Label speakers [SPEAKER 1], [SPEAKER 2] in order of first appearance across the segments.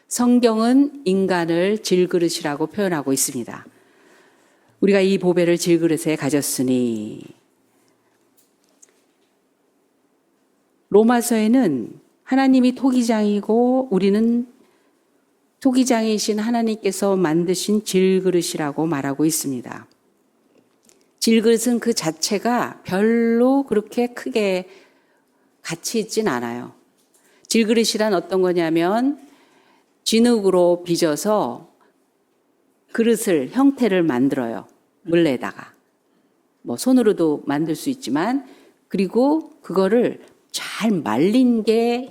[SPEAKER 1] 성경은 인간을 질그릇이라고 표현하고 있습니다. 우리가 이 보배를 질그릇에 가졌으니, 로마서에는 하나님이 토기장이고 우리는 토기장이신 하나님께서 만드신 질그릇이라고 말하고 있습니다. 질그릇은 그 자체가 별로 그렇게 크게 가치 있진 않아요. 질그릇이란 어떤 거냐면 진흙으로 빚어서 그릇을, 형태를 만들어요. 물에다가. 뭐 손으로도 만들 수 있지만, 그리고 그거를 잘 말린 게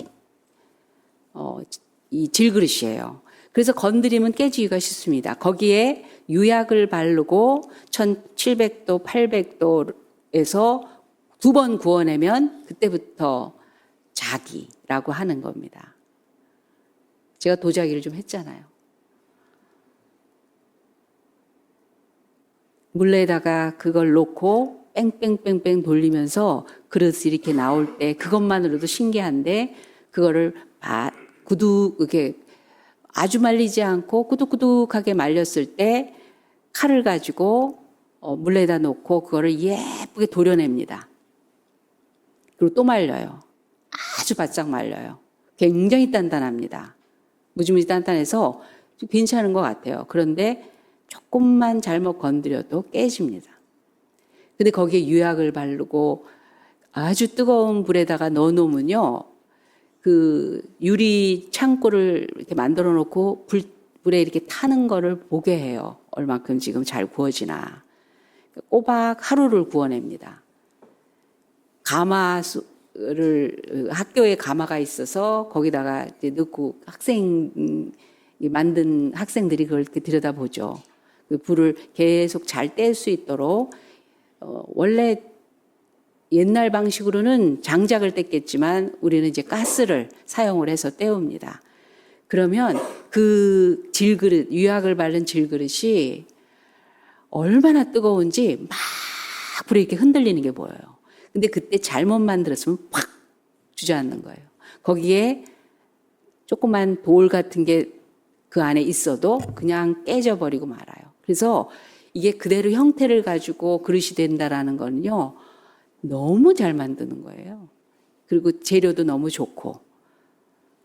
[SPEAKER 1] 이 질그릇이에요. 그래서 건드리면 깨지기가 쉽습니다. 거기에 유약을 바르고 1700도, 800도에서 2번 구워내면 그때부터 자기라고 하는 겁니다. 제가 도자기를 좀 했잖아요. 물에다가 그걸 놓고 뺑뺑뺑뺑 돌리면서 그릇이 이렇게 나올 때 그것만으로도 신기한데, 그거를 이렇게 아주 말리지 않고 꾸둑꾸둑하게 말렸을 때 칼을 가지고 물에다 놓고 그거를 예쁘게 도려냅니다. 그리고 또 말려요. 아주 바짝 말려요. 굉장히 단단합니다. 무지무지 단단해서 괜찮은 것 같아요. 그런데 조금만 잘못 건드려도 깨집니다. 근데 거기에 유약을 바르고 아주 뜨거운 불에다가 넣어놓으면요, 그 유리 창고를 이렇게 만들어 놓고 불에 이렇게 타는 거를 보게 해요. 얼만큼 지금 잘 구워지나. 꼬박 하루를 구워냅니다. 학교에 가마가 있어서 거기다가 이제 넣고 만든 학생들이 그걸 이렇게 들여다보죠. 그 불을 계속 잘 뗄 수 있도록, 원래 옛날 방식으로는 장작을 뗐겠지만 우리는 이제 가스를 사용을 해서 때웁니다. 그러면 그 질그릇, 유약을 바른 질그릇이 얼마나 뜨거운지 막 불에 이렇게 흔들리는 게 보여요. 근데 그때 잘못 만들었으면 팍 주저앉는 거예요. 거기에 조그만 돌 같은 게 그 안에 있어도 그냥 깨져버리고 말아요. 그래서 이게 그대로 형태를 가지고 그릇이 된다라는 거는요, 너무 잘 만드는 거예요. 그리고 재료도 너무 좋고.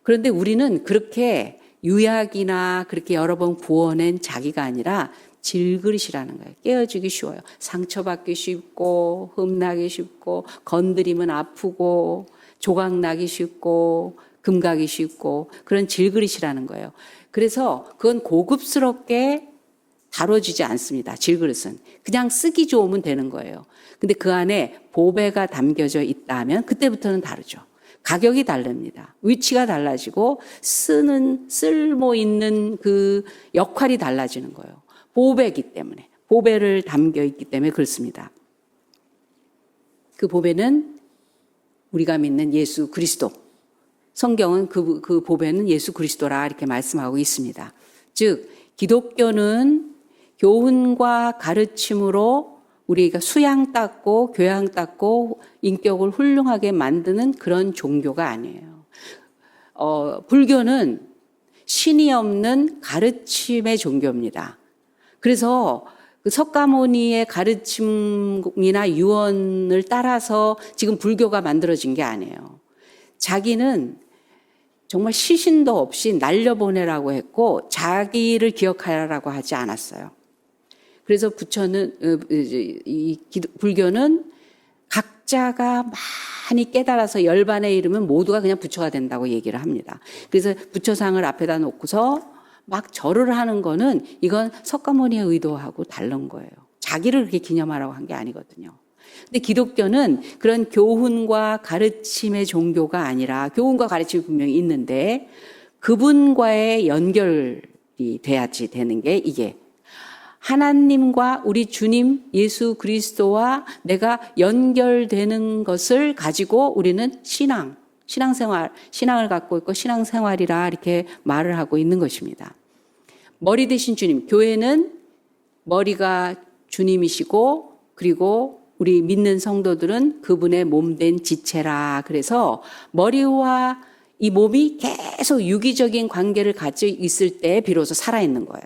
[SPEAKER 1] 그런데 우리는 그렇게 유약이나 그렇게 여러 번 구워낸 자기가 아니라 질그릇이라는 거예요. 깨어지기 쉬워요. 상처받기 쉽고, 흠나기 쉽고, 건드리면 아프고, 조각나기 쉽고, 금가기 쉽고, 그런 질그릇이라는 거예요. 그래서 그건 고급스럽게 다뤄지지 않습니다. 질그릇은. 그냥 쓰기 좋으면 되는 거예요. 근데 그 안에 보배가 담겨져 있다면 그때부터는 다르죠. 가격이 다릅니다. 위치가 달라지고 쓸모 있는 그 역할이 달라지는 거예요. 보배이기 때문에. 보배를 담겨 있기 때문에 그렇습니다. 그 보배는 우리가 믿는 예수 그리스도. 성경은 그 보배는 예수 그리스도라 이렇게 말씀하고 있습니다. 즉, 기독교는 교훈과 가르침으로 우리가 수양 닦고 교양 닦고 인격을 훌륭하게 만드는 그런 종교가 아니에요. 불교는 신이 없는 가르침의 종교입니다. 그래서 그 석가모니의 가르침이나 유언을 따라서 지금 불교가 만들어진 게 아니에요. 자기는 정말 시신도 없이 날려보내라고 했고 자기를 기억하라고 하지 않았어요. 그래서 불교는 각자가 많이 깨달아서 열반에 이르면 모두가 그냥 부처가 된다고 얘기를 합니다. 그래서 부처상을 앞에다 놓고서 막 절을 하는 거는 이건 석가모니의 의도하고 다른 거예요. 자기를 그렇게 기념하라고 한 게 아니거든요. 근데 기독교는 그런 교훈과 가르침의 종교가 아니라, 교훈과 가르침이 분명히 있는데 그분과의 연결이 돼야지 되는 게, 이게 하나님과 우리 주님 예수 그리스도와 내가 연결되는 것을 가지고 우리는 신앙을 갖고 있고 신앙생활이라 이렇게 말을 하고 있는 것입니다. 머리 대신 주님, 교회는 머리가 주님이시고 그리고 우리 믿는 성도들은 그분의 몸된 지체라. 그래서 머리와 이 몸이 계속 유기적인 관계를 가지고 있을 때 비로소 살아있는 거예요.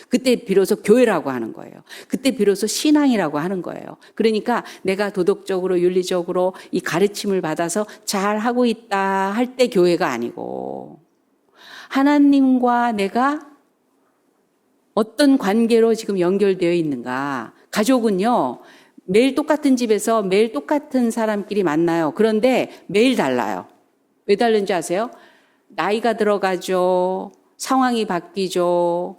[SPEAKER 1] 그때 비로소 교회라고 하는 거예요. 그때 비로소 신앙이라고 하는 거예요. 그러니까 내가 도덕적으로 윤리적으로 이 가르침을 받아서 잘 하고 있다 할 때 교회가 아니고, 하나님과 내가 어떤 관계로 지금 연결되어 있는가. 가족은요, 매일 똑같은 집에서 매일 똑같은 사람끼리 만나요. 그런데 매일 달라요. 왜 다른지 아세요? 나이가 들어가죠. 상황이 바뀌죠.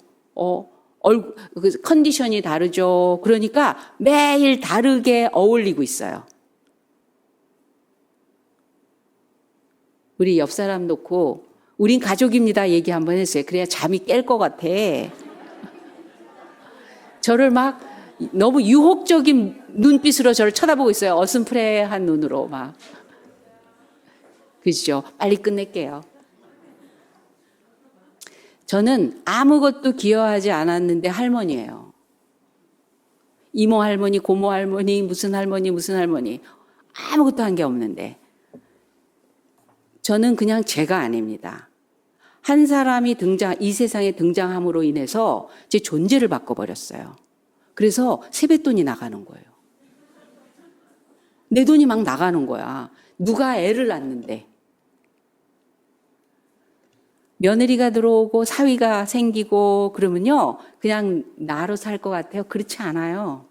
[SPEAKER 1] 컨디션이 다르죠. 그러니까 매일 다르게 어울리고 있어요. 우리 옆 사람 놓고 우린 가족입니다 얘기 한번 했어요. 그래야 잠이 깰 것 같아. 저를 막 너무 유혹적인 눈빛으로 저를 쳐다보고 있어요. 어슴푸레한 눈으로 막. 그죠? 빨리 끝낼게요. 저는 아무것도 기여하지 않았는데 할머니예요. 이모 할머니, 고모 할머니, 무슨 할머니, 무슨 할머니. 아무것도 한 게 없는데. 저는 그냥 제가 아닙니다. 한 사람이 이 세상에 등장함으로 인해서 제 존재를 바꿔버렸어요. 그래서 세뱃돈이 나가는 거예요. 내 돈이 막 나가는 거야. 누가 애를 낳는데. 며느리가 들어오고 사위가 생기고 그러면요, 그냥 나로 살 것 같아요? 그렇지 않아요.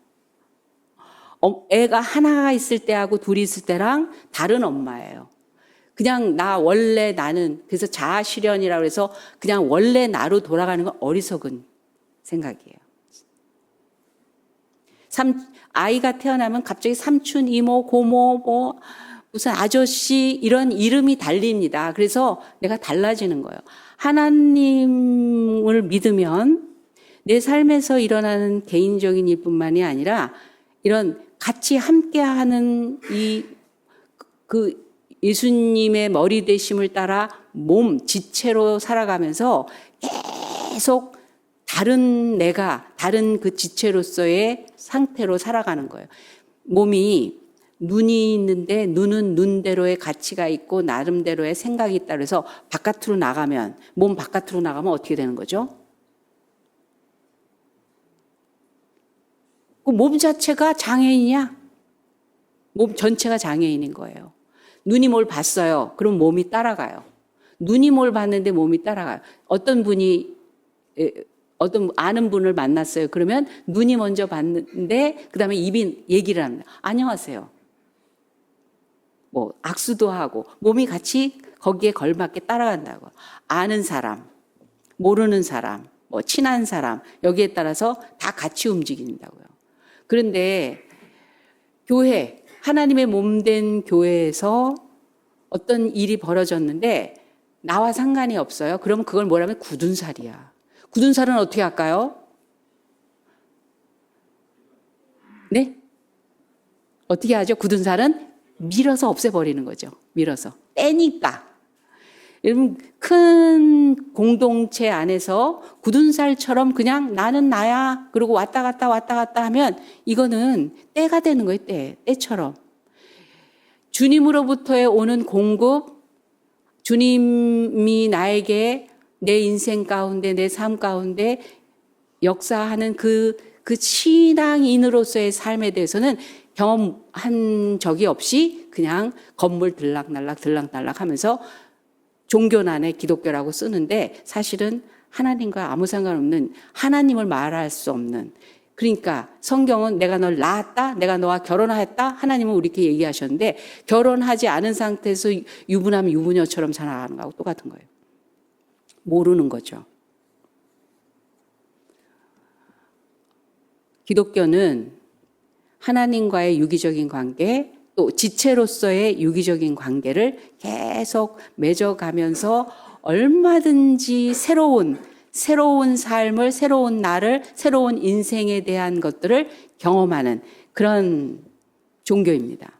[SPEAKER 1] 애가 하나가 있을 때하고 둘이 있을 때랑 다른 엄마예요. 그냥 원래 나는, 그래서 자아실현이라고 해서 그냥 원래 나로 돌아가는 건 어리석은 생각이에요. 아이가 태어나면 갑자기 삼촌, 이모, 고모, 무슨 아저씨 이런 이름이 달립니다. 그래서 내가 달라지는 거예요. 하나님을 믿으면 내 삶에서 일어나는 개인적인 일뿐만이 아니라 이런 같이 함께하는 그 예수님의 머리 되심을 따라 몸, 지체로 살아가면서 계속 다른 내가, 다른 그 지체로서의 상태로 살아가는 거예요. 몸이 눈이 있는데 눈은 눈대로의 가치가 있고 나름대로의 생각이 있다 그래서 몸 바깥으로 나가면 어떻게 되는 거죠? 그 몸 자체가 장애인이야? 몸 전체가 장애인인 거예요. 눈이 뭘 봤어요. 그럼 몸이 따라가요. 눈이 뭘 봤는데 몸이 따라가요. 어떤 아는 분을 만났어요. 그러면 눈이 먼저 봤는데 그다음에 입이 얘기를 합니다. 안녕하세요. 악수도 하고 몸이 같이 거기에 걸맞게 따라간다고. 아는 사람, 모르는 사람, 친한 사람 여기에 따라서 다 같이 움직인다고요. 그런데 교회, 하나님의 몸된 교회에서 어떤 일이 벌어졌는데 나와 상관이 없어요. 그러면 그걸 뭐라면 굳은 살이야. 굳은 살은 어떻게 할까요? 네? 어떻게 하죠? 굳은 살은 밀어서 없애버리는 거죠. 밀어서. 떼니까. 여러분, 큰 공동체 안에서 굳은 살처럼 그냥 나는 나야. 그리고 왔다 갔다 하면 이거는 때가 되는 거예요. 때처럼. 주님으로부터의 오는 공급, 주님이 나에게 내 인생 가운데, 내 삶 가운데 역사하는 그 신앙인으로서의 삶에 대해서는 경험한 적이 없이 그냥 건물 들락날락 하면서 종교난에 기독교라고 쓰는데 사실은 하나님과 아무 상관없는, 하나님을 말할 수 없는, 그러니까 성경은 내가 널 낳았다, 내가 너와 결혼하였다, 하나님은 우리께 얘기하셨는데 결혼하지 않은 상태에서 유부남 유부녀처럼 살아가는 거하고 똑같은 거예요. 모르는 거죠. 기독교는 하나님과의 유기적인 관계, 또 지체로서의 유기적인 관계를 계속 맺어가면서 얼마든지 새로운 삶을, 새로운 나를, 새로운 인생에 대한 것들을 경험하는 그런 종교입니다.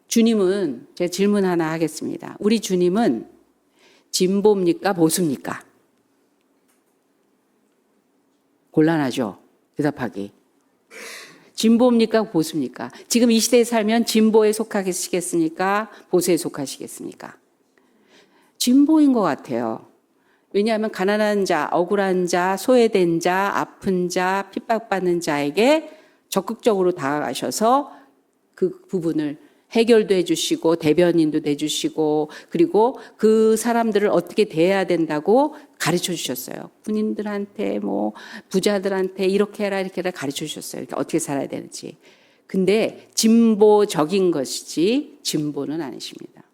[SPEAKER 1] 주님은, 제가 질문 하나 하겠습니다. 우리 주님은 진보입니까? 보수입니까? 곤란하죠? 대답하기. 진보입니까? 보수입니까? 지금 이 시대에 살면 진보에 속하시겠습니까? 보수에 속하시겠습니까? 진보인 것 같아요. 왜냐하면 가난한 자, 억울한 자, 소외된 자, 아픈 자, 핍박받는 자에게 적극적으로 다가가셔서 그 부분을 해결도 해주시고 대변인도 해주시고 그리고 그 사람들을 어떻게 대해야 된다고 가르쳐 주셨어요. 군인들한테 뭐 부자들한테 이렇게 해라 이렇게 해라 가르쳐 주셨어요. 이렇게 어떻게 살아야 되는지. 근데 진보적인 것이지 진보는 아니십니다.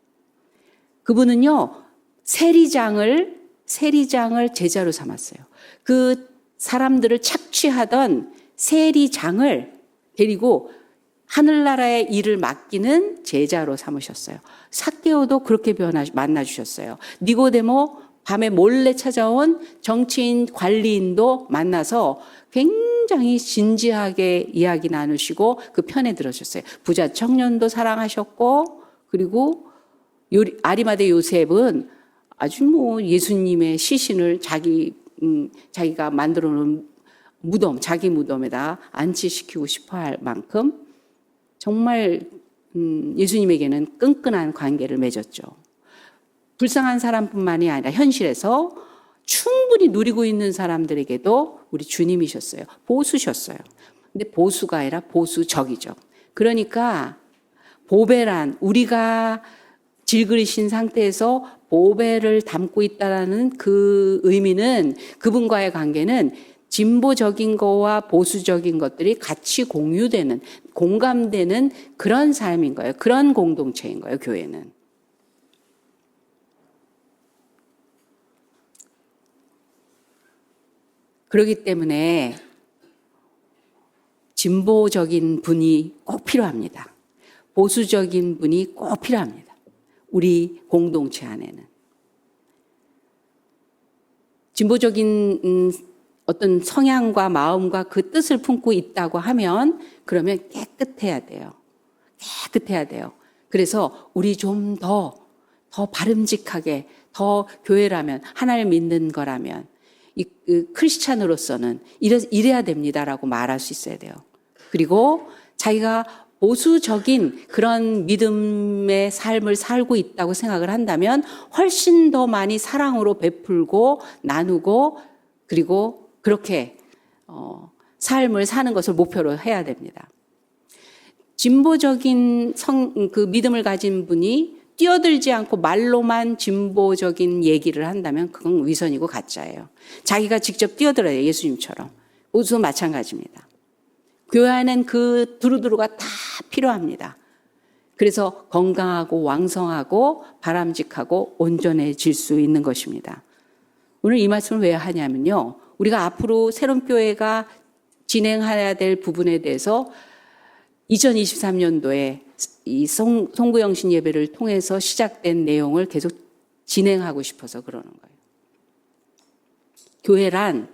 [SPEAKER 1] 그분은요 세리장을 제자로 삼았어요. 그 사람들을 착취하던 세리장을 데리고 하늘나라의 일을 맡기는 제자로 삼으셨어요. 삭개오도 그렇게 만나주셨어요. 니고데모 밤에 몰래 찾아온 정치인 관리인도 만나서 굉장히 진지하게 이야기 나누시고 그 편에 들어주셨어요. 부자 청년도 사랑하셨고 그리고 아리마대 요셉은 아주 뭐 예수님의 시신을 자기가 만들어 놓은 무덤, 자기 무덤에다 안치시키고 싶어 할 만큼 정말 예수님에게는 끈끈한 관계를 맺었죠. 불쌍한 사람뿐만이 아니라 현실에서 충분히 누리고 있는 사람들에게도 우리 주님이셨어요. 보수셨어요. 근데 보수가 아니라 보수적이죠. 그러니까 보배란 우리가 질그리신 상태에서 보배를 담고 있다라는 그 의미는 그분과의 관계는 진보적인 거와 보수적인 것들이 같이 공유되는, 공감되는 그런 삶인 거예요. 그런 공동체인 거예요, 교회는. 그렇기 때문에 진보적인 분이 꼭 필요합니다. 보수적인 분이 꼭 필요합니다. 우리 공동체 안에는. 진보적인 어떤 성향과 마음과 그 뜻을 품고 있다고 하면 그러면 깨끗해야 돼요. 깨끗해야 돼요. 그래서 우리 좀 더 바름직하게 더 교회라면 하나님 믿는 거라면 크리스찬으로서는 이래야 됩니다라고 말할 수 있어야 돼요. 그리고 자기가 보수적인 그런 믿음의 삶을 살고 있다고 생각을 한다면 훨씬 더 많이 사랑으로 베풀고 나누고 그리고 그렇게 삶을 사는 것을 목표로 해야 됩니다. 진보적인 그 믿음을 가진 분이 뛰어들지 않고 말로만 진보적인 얘기를 한다면 그건 위선이고 가짜예요. 자기가 직접 뛰어들어야 돼요. 예수님처럼. 우수 마찬가지입니다. 교회 안엔 그 두루두루가 다 필요합니다. 그래서 건강하고 왕성하고 바람직하고 온전해질 수 있는 것입니다. 오늘 이 말씀을 왜 하냐면요. 우리가 앞으로 새로운 교회가 진행해야 될 부분에 대해서 2023년도에 이 송구영신 예배를 통해서 시작된 내용을 계속 진행하고 싶어서 그러는 거예요. 교회란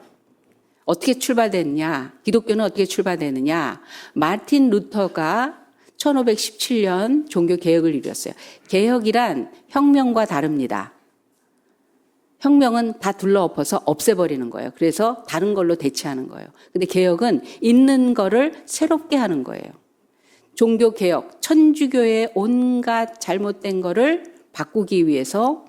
[SPEAKER 1] 어떻게 출발됐냐? 기독교는 어떻게 출발되느냐? 마틴 루터가 1517년 종교 개혁을 이뤘어요. 개혁이란 혁명과 다릅니다. 혁명은 다 둘러엎어서 없애버리는 거예요. 그래서 다른 걸로 대체하는 거예요. 근데 개혁은 있는 거를 새롭게 하는 거예요. 종교 개혁, 천주교의 온갖 잘못된 거를 바꾸기 위해서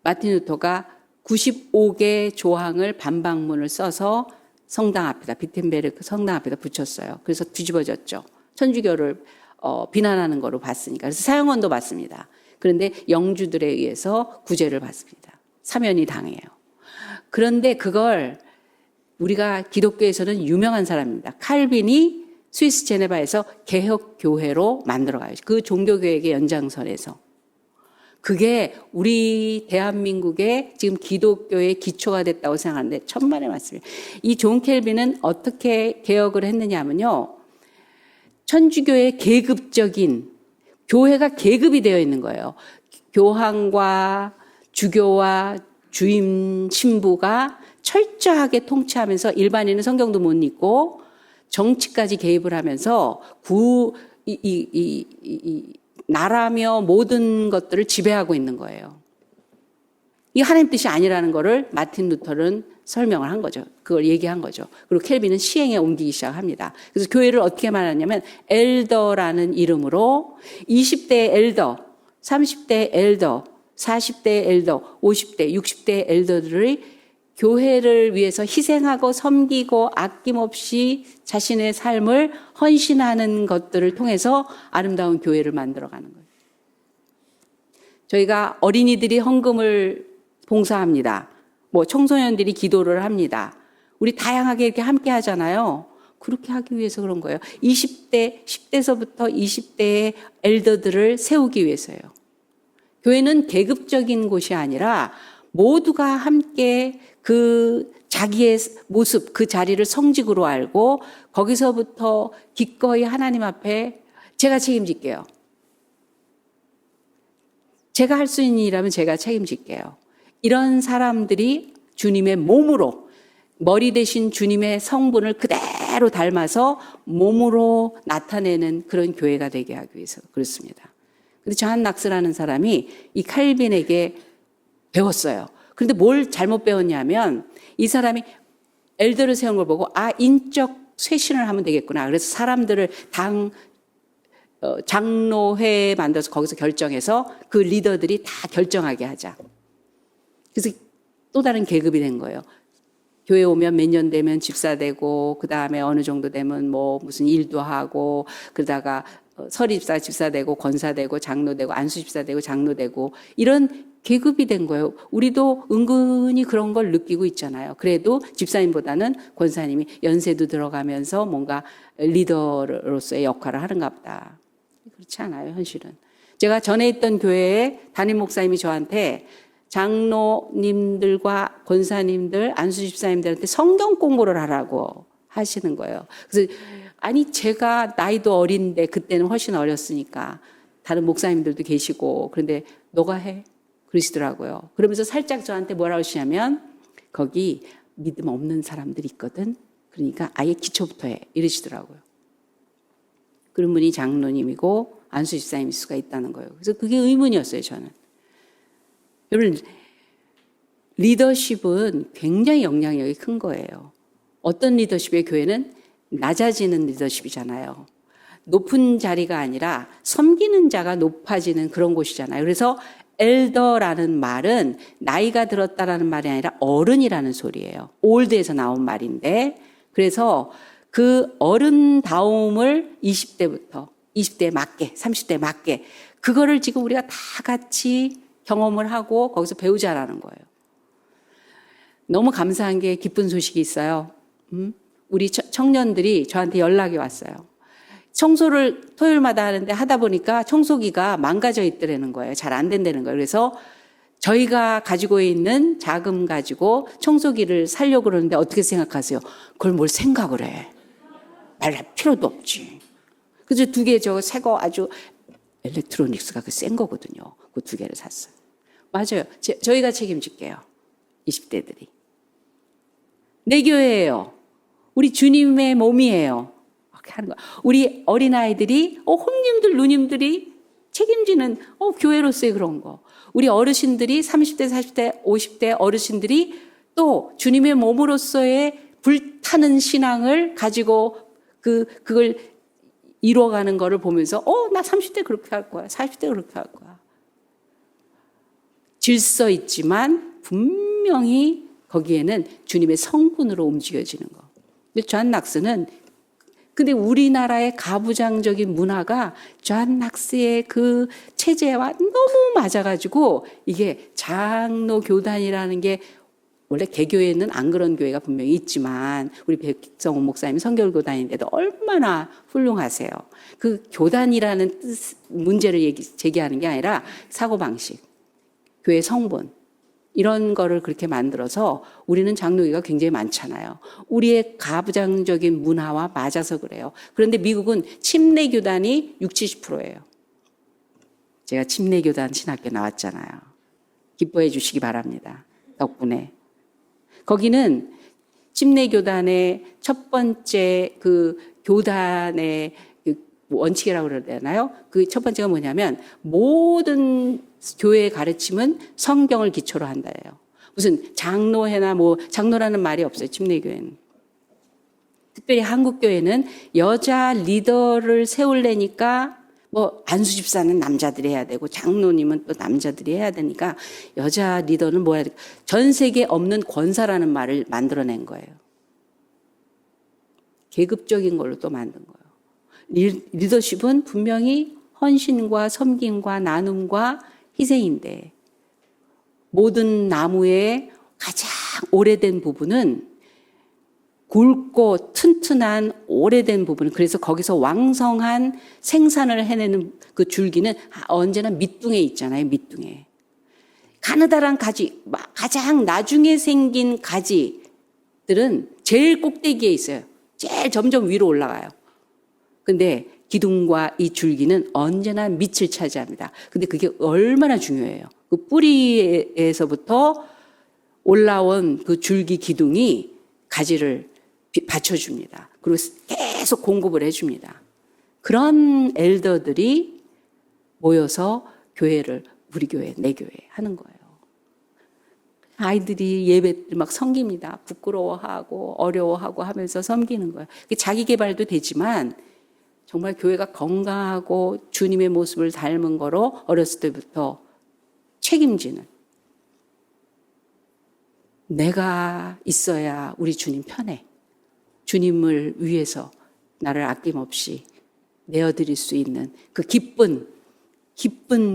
[SPEAKER 1] 마틴 루터가 95개 조항을 반박문을 써서 성당 앞에다, 비텐베르크 성당 앞에다 붙였어요. 그래서 뒤집어졌죠. 천주교를 비난하는 거로 봤으니까. 그래서 사형원도 받습니다. 그런데 영주들에 의해서 구제를 받습니다. 사면이 당해요. 그런데 그걸 우리가 기독교에서는 유명한 사람입니다. 칼빈이 스위스 제네바에서 개혁교회로 만들어가요. 그 종교개혁의 연장선에서. 그게 우리 대한민국의 지금 기독교의 기초가 됐다고 생각하는데 천만의 말씀이에요. 이 존 켈빈은 어떻게 개혁을 했느냐면요. 천주교의 계급적인 교회가 계급이 되어 있는 거예요. 교황과 주교와 주임 신부가 철저하게 통치하면서 일반인은 성경도 못 읽고 정치까지 개입을 하면서 나라며 모든 것들을 지배하고 있는 거예요. 이 하나님 뜻이 아니라는 것을 마틴 루터는 설명을 한 거죠. 그걸 얘기한 거죠. 그리고 켈빈은 시행에 옮기기 시작합니다. 그래서 교회를 어떻게 말하냐면 엘더라는 이름으로 20대 엘더, 30대 엘더, 40대 엘더, 50대, 60대 엘더들의 교회를 위해서 희생하고 섬기고 아낌없이 자신의 삶을 헌신하는 것들을 통해서 아름다운 교회를 만들어가는 거예요. 저희가 어린이들이 헌금을 봉사합니다. 뭐 청소년들이 기도를 합니다. 우리 다양하게 이렇게 함께 하잖아요. 그렇게 하기 위해서 그런 거예요. 20대, 10대서부터 20대의 엘더들을 세우기 위해서요. 교회는 계급적인 곳이 아니라 모두가 함께 그 자기의 모습, 그 자리를 성직으로 알고 거기서부터 기꺼이 하나님 앞에 제가 책임질게요. 제가 할 수 있는 일이라면 제가 책임질게요. 이런 사람들이 주님의 몸으로 머리 대신 주님의 성분을 그대로 닮아서 몸으로 나타내는 그런 교회가 되게 하기 위해서 그렇습니다. 근데 존 낙스라는 사람이 이 칼빈에게 배웠어요. 그런데 뭘 잘못 배웠냐면 이 사람이 엘더를 세운 걸 보고 인적 쇄신을 하면 되겠구나. 그래서 사람들을 장로회에 만들어서 거기서 결정해서 그 리더들이 다 결정하게 하자. 그래서 또 다른 계급이 된 거예요. 교회 오면 몇 년 되면 집사 되고 그 다음에 어느 정도 되면 뭐 무슨 일도 하고 그러다가 서리집사 집사 되고 권사 되고 장로 되고 안수집사 되고 장로 되고 이런 계급이 된 거예요. 우리도 은근히 그런 걸 느끼고 있잖아요. 그래도 집사님보다는 권사님이 연세도 들어가면서 뭔가 리더로서의 역할을 하는가 보다. 그렇지 않아요, 현실은. 제가 전에 있던 교회에 담임 목사님이 저한테 장로님들과 권사님들, 안수집사님들한테 성경 공부를 하라고 하시는 거예요. 그래서 아니 제가 나이도 어린데 그때는 훨씬 어렸으니까 다른 목사님들도 계시고 그런데 너가 해 그러시더라고요. 그러면서 살짝 저한테 뭐라고 하시냐면 거기 믿음 없는 사람들이 있거든. 그러니까 아예 기초부터 해 이러시더라고요. 그런 분이 장로님이고 안수집사님일 수가 있다는 거예요. 그래서 그게 의문이었어요, 저는. 여러분, 리더십은 굉장히 영향력이 큰 거예요. 어떤 리더십의 교회는 낮아지는 리더십이잖아요. 높은 자리가 아니라 섬기는 자가 높아지는 그런 곳이잖아요. 그래서 엘더라는 말은 나이가 들었다라는 말이 아니라 어른이라는 소리예요. 올드에서 나온 말인데 그래서 그 어른다움을 20대에 맞게, 30대에 맞게 그거를 지금 우리가 다 같이 경험을 하고 거기서 배우자라는 거예요. 너무 감사한 게 기쁜 소식이 있어요. 우리 청년들이 저한테 연락이 왔어요. 청소를 토요일마다 하는데 하다 보니까 청소기가 망가져 있더라는 거예요. 잘 안 된다는 거예요. 그래서 저희가 가지고 있는 자금 가지고 청소기를 사려고 그러는데 어떻게 생각하세요? 그걸 뭘 생각을 해. 말할 필요도 없지. 그래서 2개 저거 새 거 아주 엘렉트로닉스가 그 센 거거든요. 그 2개를 샀어요. 맞아요. 저희가 책임질게요. 20대들이. 내 교회예요. 우리 주님의 몸이에요. 이렇게 하는 거야. 우리 어린아이들이 홍님들 누님들이 책임지는 교회로서의 그런 거. 우리 어르신들이 30대 40대 50대 어르신들이 또 주님의 몸으로서의 불타는 신앙을 가지고 그걸 이루어가는 거를 보면서 나 30대 그렇게 할 거야. 40대 그렇게 할 거야. 질서 있지만 분명히 거기에는 주님의 성분으로 움직여지는 거. 근데 존 낙스는 근데 우리나라의 가부장적인 문화가 존 낙스의 그 체제와 너무 맞아가지고 이게 장로 교단이라는 게 원래 개교에는 안 그런 교회가 분명히 있지만 우리 백성호 목사님 성결교단인데도 얼마나 훌륭하세요. 그 교단이라는 문제를 제기하는 게 아니라 사고방식, 교회 성분 이런 거를 그렇게 만들어서 우리는 장로교가 굉장히 많잖아요. 우리의 가부장적인 문화와 맞아서 그래요. 그런데 미국은 침례교단이 60-70%예요. 제가 침례교단 신학교 나왔잖아요. 기뻐해 주시기 바랍니다. 덕분에. 거기는 침례교단의 첫 번째 그 교단의 원칙이라고 그래야 되나요? 그 첫 번째가 뭐냐면 모든 교회의 가르침은 성경을 기초로 한다예요. 무슨 장로회나 뭐 장로라는 말이 없어요. 침례교회는. 특별히 한국교회는 여자 리더를 세우려니까 뭐 안수 집사는 남자들이 해야 되고 장로님은 또 남자들이 해야 되니까 여자 리더는 뭐 해야 되고 전 세계에 없는 권사라는 말을 만들어낸 거예요. 계급적인 걸로 또 만든 거예요. 리더십은 분명히 헌신과 섬김과 나눔과 희생인데 모든 나무의 가장 오래된 부분은 굵고 튼튼한 오래된 부분, 그래서 거기서 왕성한 생산을 해내는 그 줄기는 언제나 밑둥에 있잖아요. 밑둥에. 가느다란 가지, 가장 나중에 생긴 가지들은 제일 꼭대기에 있어요. 제일 점점 위로 올라가요. 근데 기둥과 이 줄기는 언제나 밑을 차지합니다. 근데 그게 얼마나 중요해요. 그 뿌리에서부터 올라온 그 줄기 기둥이 가지를 받쳐줍니다. 그리고 계속 공급을 해줍니다. 그런 엘더들이 모여서 교회를, 우리 교회, 내 교회 하는 거예요. 아이들이 예배를 막 섬깁니다. 부끄러워하고 어려워하고 하면서 섬기는 거예요. 자기 개발도 되지만 정말 교회가 건강하고 주님의 모습을 닮은 거로 어렸을 때부터 책임지는, 내가 있어야 우리 주님 편해. 주님을 위해서 나를 아낌없이 내어드릴 수 있는 그 기쁜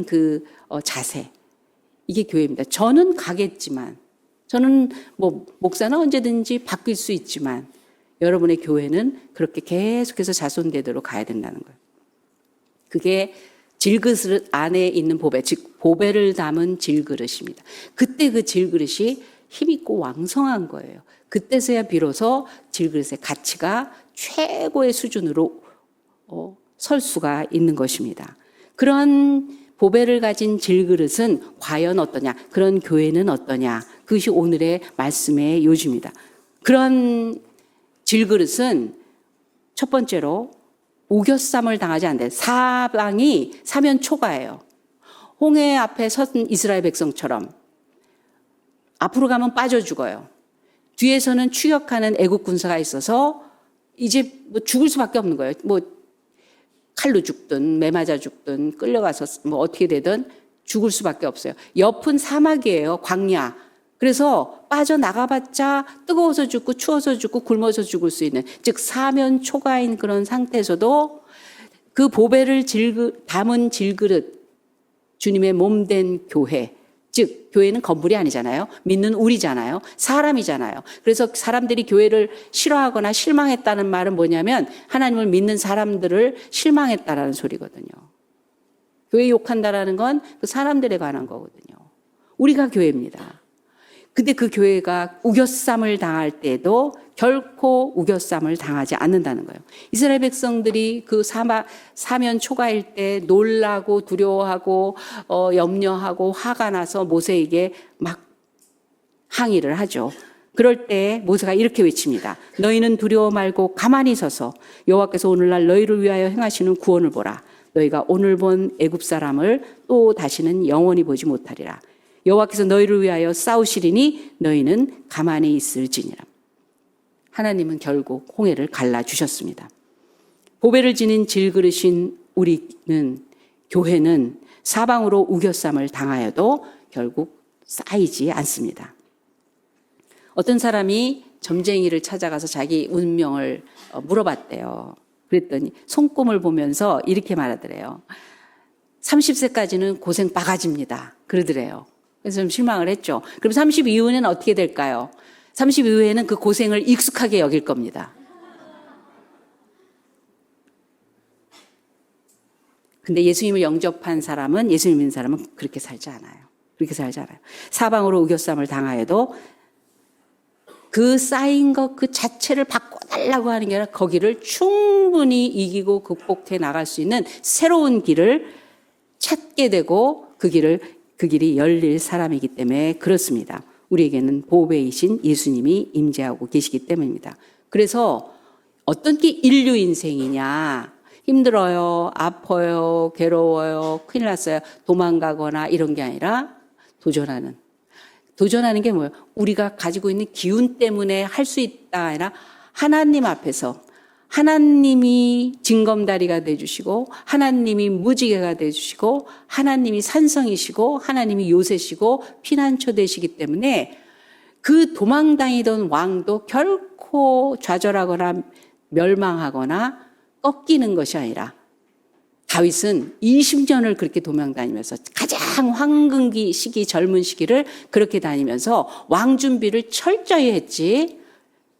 [SPEAKER 1] 그 자세. 이게 교회입니다. 저는 가겠지만, 저는 뭐 목사는 언제든지 바뀔 수 있지만 여러분의 교회는 그렇게 계속해서 자손되도록 가야 된다는 거예요. 그게 질그릇 안에 있는 보배, 즉 보배를 담은 질그릇입니다. 그때 그 질그릇이 힘있고 왕성한 거예요. 그때서야 비로소 질그릇의 가치가 최고의 수준으로 설 수가 있는 것입니다. 그런 보배를 가진 질그릇은 과연 어떠냐? 그런 교회는 어떠냐? 그것이 오늘의 말씀의 요지입니다. 그런 질그릇은 첫 번째로 우겨쌈을 당하지 않는다. 사방이 사면 초가예요. 홍해 앞에 선 이스라엘 백성처럼 앞으로 가면 빠져 죽어요. 뒤에서는 추격하는 애국 군사가 있어서 이제 뭐 죽을 수밖에 없는 거예요. 뭐 칼로 죽든 매 맞아 죽든 끌려가서 뭐 어떻게 되든 죽을 수밖에 없어요. 옆은 사막이에요. 광야. 그래서 빠져나가봤자 뜨거워서 죽고 추워서 죽고 굶어서 죽을 수 있는, 즉 사면 초가인 그런 상태에서도 그 보배를 담은 질그릇, 주님의 몸된 교회, 즉 교회는 건물이 아니잖아요. 믿는 우리잖아요. 사람이잖아요. 그래서 사람들이 교회를 싫어하거나 실망했다는 말은 뭐냐면 하나님을 믿는 사람들을 실망했다라는 소리거든요. 교회 욕한다라는 건 그 사람들에 관한 거거든요. 우리가 교회입니다. 근데 그 교회가 우겨쌈을 당할 때도 결코 우겨쌈을 당하지 않는다는 거예요. 이스라엘 백성들이 그 사면 초가일 때 놀라고 두려워하고 염려하고 화가 나서 모세에게 막 항의를 하죠. 그럴 때 모세가 이렇게 외칩니다. 너희는 두려워 말고 가만히 서서 여호와께서 오늘날 너희를 위하여 행하시는 구원을 보라. 너희가 오늘 본 애굽 사람을 또 다시는 영원히 보지 못하리라. 여호와께서 너희를 위하여 싸우시리니 너희는 가만히 있을지니라. 하나님은 결국 홍해를 갈라주셨습니다. 보배를 지닌 질그릇인 우리는, 교회는 사방으로 우겨쌈을 당하여도 결국 쌓이지 않습니다. 어떤 사람이 점쟁이를 찾아가서 자기 운명을 물어봤대요. 그랬더니 손금을 보면서 이렇게 말하더래요. 30세까지는 고생 바가지입니다. 그러더래요. 그래서 좀 실망을 했죠. 그럼 30 이후에는 어떻게 될까요? 30 이후에는 그 고생을 익숙하게 여길 겁니다. 근데 예수님을 영접한 사람은, 예수님 믿는 사람은 그렇게 살지 않아요. 그렇게 살지 않아요. 사방으로 우겨쌈을 당하여도 그 쌓인 것 그 자체를 바꿔달라고 하는 게 아니라 거기를 충분히 이기고 극복해 나갈 수 있는 새로운 길을 찾게 되고 그 길이 열릴 사람이기 때문에 그렇습니다. 우리에게는 보배이신 예수님이 임재하고 계시기 때문입니다. 그래서 어떤 게 인류 인생이냐, 힘들어요, 아파요, 괴로워요, 큰일 났어요, 도망가거나 이런 게 아니라 도전하는, 도전하는 게 뭐예요? 우리가 가지고 있는 기운 때문에 할 수 있다 아니라 하나님 앞에서 하나님이 징검다리가 되주시고 하나님이 무지개가 되주시고 하나님이 산성이시고 하나님이 요새시고 피난처 되시기 때문에 그 도망다니던 왕도 결코 좌절하거나 멸망하거나 꺾이는 것이 아니라 다윗은 20년을 그렇게 도망다니면서 가장 황금기 시기 젊은 시기를 그렇게 다니면서 왕 준비를 철저히 했지.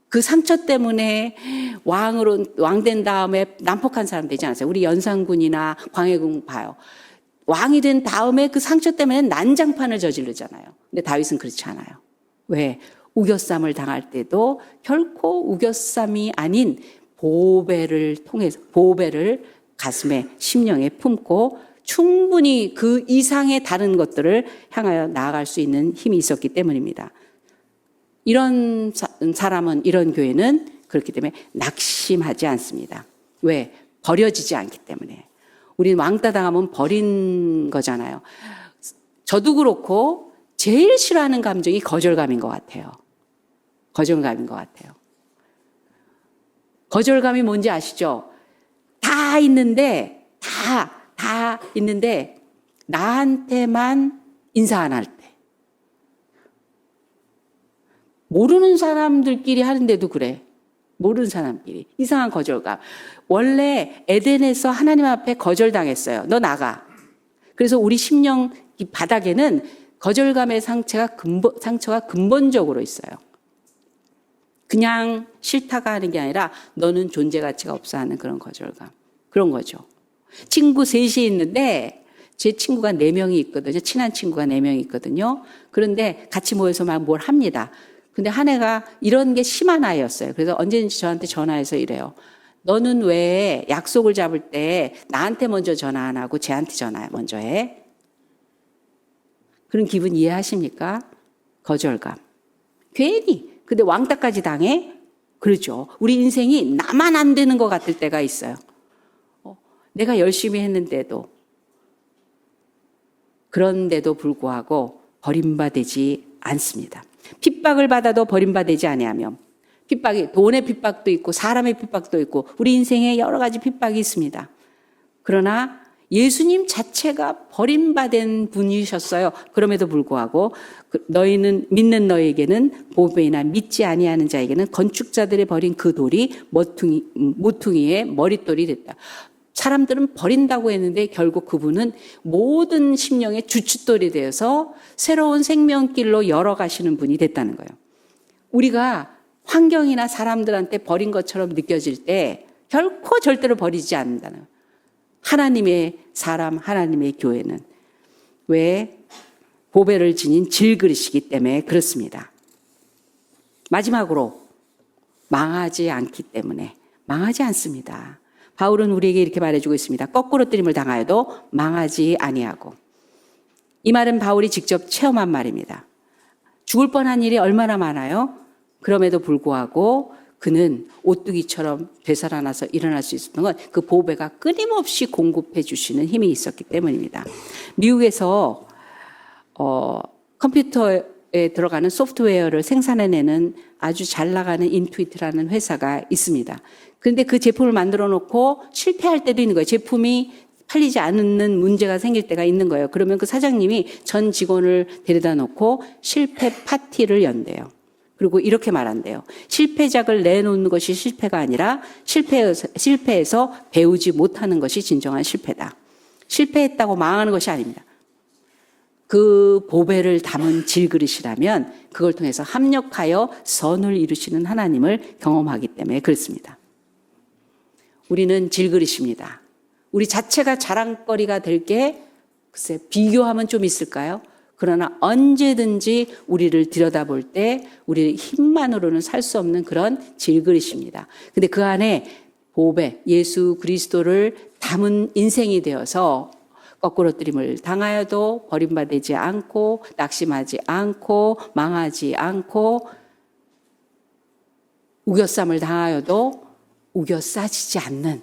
[SPEAKER 1] 그 상처 때문에 왕 된 다음에 난폭한 사람 되지 않았어요. 우리 연산군이나 광해군 봐요. 왕이 된 다음에 그 상처 때문에 난장판을 저지르잖아요. 근데 다윗은 그렇지 않아요. 왜? 우겨쌈을 당할 때도 결코 우겨쌈이 아닌 보배를 통해서 보배를 가슴에 심령에 품고 충분히 그 이상의 다른 것들을 향하여 나아갈 수 있는 힘이 있었기 때문입니다. 이런 사람은 이런 교회는 그렇기 때문에 낙심하지 않습니다. 왜? 버려지지 않기 때문에. 우리는 왕따 당하면 버린 거잖아요. 저도 그렇고 제일 싫어하는 감정이 거절감인 것 같아요. 거절감인 것 같아요. 거절감이 뭔지 아시죠? 다 있는데 나한테만 인사 안 할 때. 모르는 사람들끼리 하는데도 그래. 모르는 사람끼리. 이상한 거절감. 원래 에덴에서 하나님 앞에 거절당했어요. 너 나가. 그래서 우리 심령 이 바닥에는 거절감의 상처가 근본적으로 있어요. 그냥 싫다가 하는 게 아니라 너는 존재 가치가 없어 하는 그런 거절감. 그런 거죠. 친구 셋이 있는데 제 친구가 4명이 있거든요. 친한 친구가 4명이 있거든요. 그런데 같이 모여서 막 뭘 합니다. 근데 한 애가 이런 게 심한 아이였어요. 그래서 언제든지 저한테 전화해서 이래요. 너는 왜 약속을 잡을 때 나한테 먼저 전화 안 하고 쟤한테 전화 먼저 해? 그런 기분 이해하십니까? 거절감. 괜히. 근데 왕따까지 당해? 그렇죠. 우리 인생이 나만 안 되는 것 같을 때가 있어요. 내가 열심히 했는데도. 그런데도 불구하고 버림받지 않습니다. 핍박을 받아도 버림받지 아니하며 핍박이 돈의 핍박도 있고 사람의 핍박도 있고 우리 인생에 여러 가지 핍박이 있습니다. 그러나 예수님 자체가 버림받은 분이셨어요. 그럼에도 불구하고 너희는 믿는 너희에게는 보배이나 믿지 아니하는 자에게는 건축자들의 버린 그 돌이 모퉁이의 머릿돌이 됐다. 사람들은 버린다고 했는데 결국 그분은 모든 심령의 주춧돌이 되어서 새로운 생명길로 열어가시는 분이 됐다는 거예요. 우리가 환경이나 사람들한테 버린 것처럼 느껴질 때 결코 절대로 버리지 않는다는 거예요. 하나님의 사람, 하나님의 교회는 왜? 보배를 지닌 질그릇이기 때문에 그렇습니다. 마지막으로 망하지 않기 때문에 망하지 않습니다. 바울은 우리에게 이렇게 말해주고 있습니다. 거꾸로 뜨림을 당하여도 망하지 아니하고. 이 말은 바울이 직접 체험한 말입니다. 죽을 뻔한 일이 얼마나 많아요? 그럼에도 불구하고 그는 오뚜기처럼 되살아나서 일어날 수 있었던 건 그 보배가 끊임없이 공급해 주시는 힘이 있었기 때문입니다. 미국에서 컴퓨터에 들어가는 소프트웨어를 생산해내는 아주 잘 나가는 인투이트라는 회사가 있습니다. 그런데 그 제품을 만들어 놓고 실패할 때도 있는 거예요. 제품이 팔리지 않는 문제가 생길 때가 있는 거예요. 그러면 그 사장님이 전 직원을 데려다 놓고 실패 파티를 연대요. 그리고 이렇게 말한대요. 실패작을 내놓는 것이 실패가 아니라 실패해서 배우지 못하는 것이 진정한 실패다. 실패했다고 망하는 것이 아닙니다. 그 보배를 담은 질그릇이라면 그걸 통해서 합력하여 선을 이루시는 하나님을 경험하기 때문에 그렇습니다. 우리는 질그릇입니다. 우리 자체가 자랑거리가 될 게 글쎄 비교하면 좀 있을까요? 그러나 언제든지 우리를 들여다볼 때 우리의 힘만으로는 살 수 없는 그런 질그릇입니다. 근데 그 안에 보배, 예수 그리스도를 담은 인생이 되어서 거꾸로 뜨림을 당하여도 버림받지 않고 낙심하지 않고 망하지 않고 우겨쌈을 당하여도 우겨싸지지 않는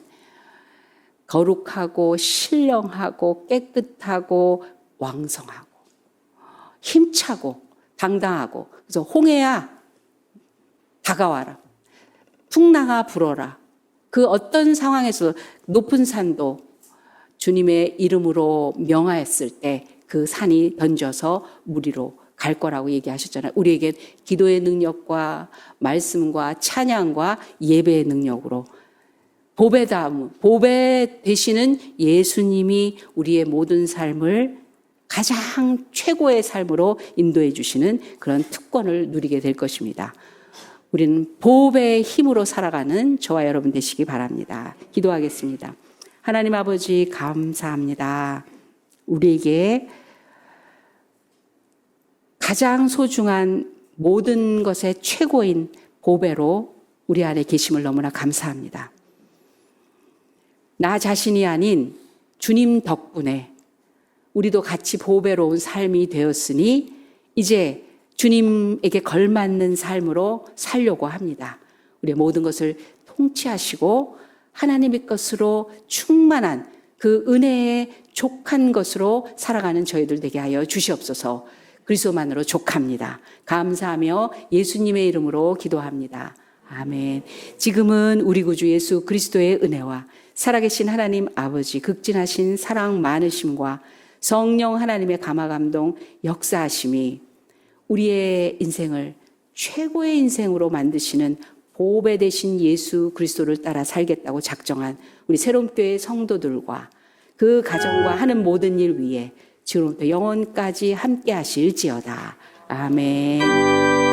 [SPEAKER 1] 거룩하고 신령하고 깨끗하고 왕성하고 힘차고 당당하고, 그래서 홍해야 다가와라. 풍랑아 불어라. 그 어떤 상황에서 높은 산도 주님의 이름으로 명하였을 때 그 산이 던져서 물 위로 갈 거라고 얘기하셨잖아요. 우리에게 기도의 능력과 말씀과 찬양과 예배의 능력으로 보배 되시는 예수님이 우리의 모든 삶을 가장 최고의 삶으로 인도해 주시는 그런 특권을 누리게 될 것입니다. 우리는 보배의 힘으로 살아가는 저와 여러분 되시기 바랍니다. 기도하겠습니다. 하나님 아버지 감사합니다. 우리에게 가장 소중한 모든 것의 최고인 보배로 우리 안에 계심을 너무나 감사합니다. 나 자신이 아닌 주님 덕분에 우리도 같이 보배로운 삶이 되었으니 이제 주님에게 걸맞는 삶으로 살려고 합니다. 우리의 모든 것을 통치하시고 하나님의 것으로 충만한 그 은혜에 족한 것으로 살아가는 저희들 되게 하여 주시옵소서. 그리스도만으로 족합니다. 감사하며 예수님의 이름으로 기도합니다. 아멘. 지금은 우리 구주 예수 그리스도의 은혜와 살아계신 하나님 아버지 극진하신 사랑 많으심과 성령 하나님의 감화감동 역사하심이 우리의 인생을 최고의 인생으로 만드시는 보배 되신 예수 그리스도를 따라 살겠다고 작정한 우리 새롬교회 성도들과 그 가정과 하는 모든 일 위에 지금부터 영원까지 함께 하실지어다. 아멘.